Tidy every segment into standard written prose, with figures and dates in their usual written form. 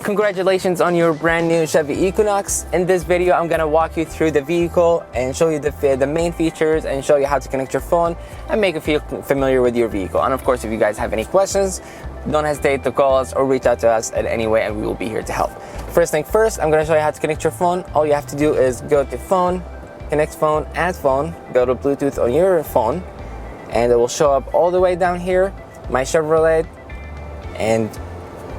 Congratulations on your brand new Chevy Equinox. In this video, I'm gonna walk you through the vehicle and show you the main features and show you how to connect your phone and make you feel familiar with your vehicle. And of course, if you guys have any questions, don't hesitate to call us or reach out to us in any way and we will be here to help. First thing first, I'm gonna show you how to connect your phone. All you have to do is go to phone, connect phone, add phone, go to Bluetooth on your phone, and it will show up all the way down here, My Chevrolet, and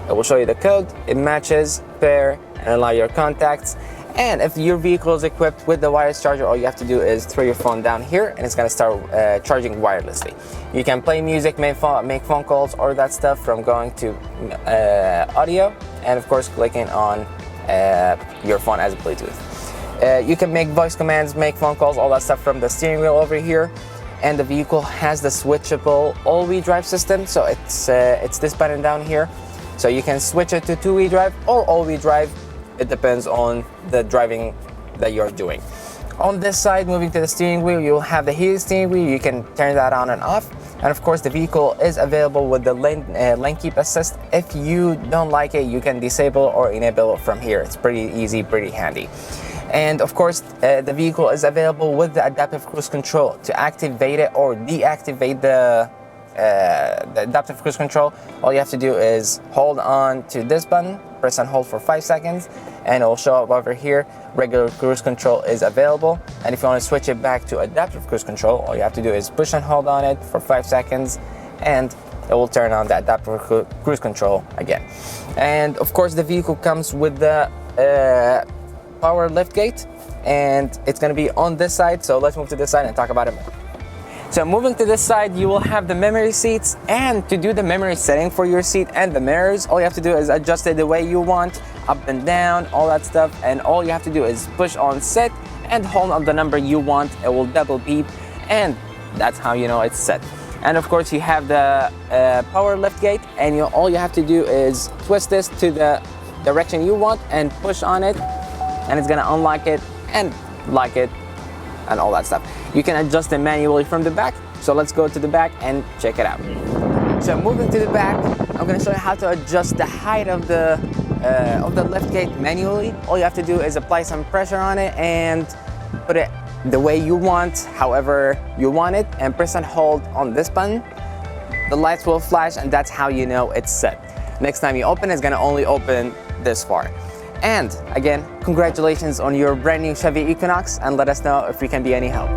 it will show you the code. It matches, pair, and allow your contacts. And if your vehicle is equipped with the wireless charger, all you have to do is throw your phone down here and it's gonna start charging wirelessly. You can play music, make phone calls, or that stuff from going to audio, and of course clicking on your phone as a Bluetooth. You can make voice commands, make phone calls, all that stuff from the steering wheel over here. And the vehicle has the switchable all-wheel drive system, so it's this button down here. So you can switch it to two-wheel drive or all-wheel drive. It depends on the driving that you're doing. On this side, moving to the steering wheel, you'll have the heated steering wheel. You can turn that on and off. And of course, the vehicle is available with the lane keep assist. If you don't like it, you can disable or enable it from here. It's pretty easy, pretty handy. And of course, the vehicle is available with the adaptive cruise control. To activate it or deactivate the adaptive cruise control, all you have to do is hold on to this button, press and hold for 5 seconds, and it will show up over here. Regular cruise control is available, and if you want to switch it back to adaptive cruise control, all you have to do is push and hold on it for 5 seconds, and it will turn on the adaptive cruise control again. And of course, the vehicle comes with the power liftgate, and it's going to be on this side. So let's move to this side and talk about it more. So moving to this side, you will have the memory seats, and to do the memory setting for your seat and the mirrors, all you have to do is adjust it the way you want, up and down, all that stuff, and all you have to do is push on set and hold on the number you want. It will double beep, and that's how you know it's set. And of course, you have the power liftgate, and all you have to do is twist this to the direction you want and push on it, and it's gonna unlock it and lock it and all that stuff. You can adjust it manually from the back. So let's go to the back and check it out. So moving to the back, I'm gonna show you how to adjust the height of the liftgate manually. All you have to do is apply some pressure on it and put it the way you want, however you want it, and press and hold on this button. The lights will flash, and that's how you know it's set. Next time you open, it's gonna only open this far. And again, congratulations on your brand new Chevy Equinox, and let us know if we can be any help.